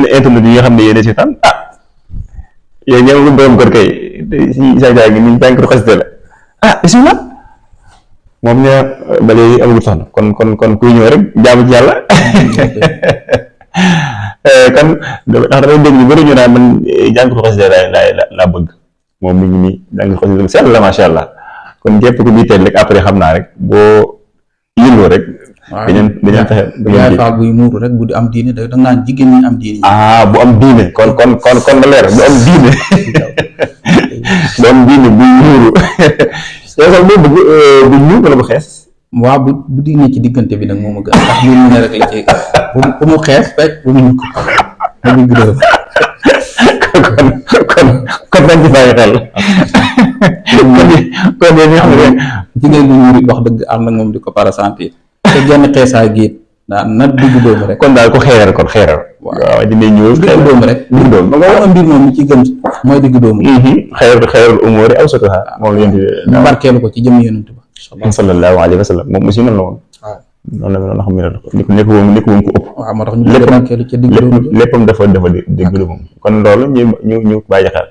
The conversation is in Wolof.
yenn internet yi nga xam ne yéen si tam yooyu ñëw lu borom kër kay si jaay gi ni jànkatu xasida la bismillah moom ne ba léegi amagul soxna kon kuy ñëw rek jaamu ci yàlla kon ndax damay dégg ñu bëri ñu naan man jànkatu xasida laa bëgg moom mi ngi nii jànkatu xasida sell la macha allah kon képp ku biiteel rek après xam naa rek boo yëndoo rek dañu fexe yaay faal buy muuru rek bu di am diine da naan jigéen ñi am diine bu am diine kon la leer bu am diine bu am diine buy muuru yow sax boo bëgg bu ñuul wala bu xees waaw bu diine ci diggante bi nag moom a gën ndax lii mu ne rek la cee bu mu xees fekk bu mu ko ma digg dóom kon nañ ci bàyyi xel kon yéen ñi xam ne jigéen bu ñuul wax dëgg am na moom di ko para sentir te genn xeesaa giit na digg dóom rek kon daal ko xeeral waaw dina ñëw digg dóom rek digg dóom ma mbir moom mi ci gën mooy digg dóom xeerul umóori aw sotoha moom la ñu barkeelu ko ci jëm yonent ba sallallahu alayhi wa sallam moom aussi noonu la woon noonu la meloon xam ne nekk woon ko ëpp waaw moo tax ñu barkeelu ci digg dóom léppam dafa dégg moom kon loolu ñu bàyyi xel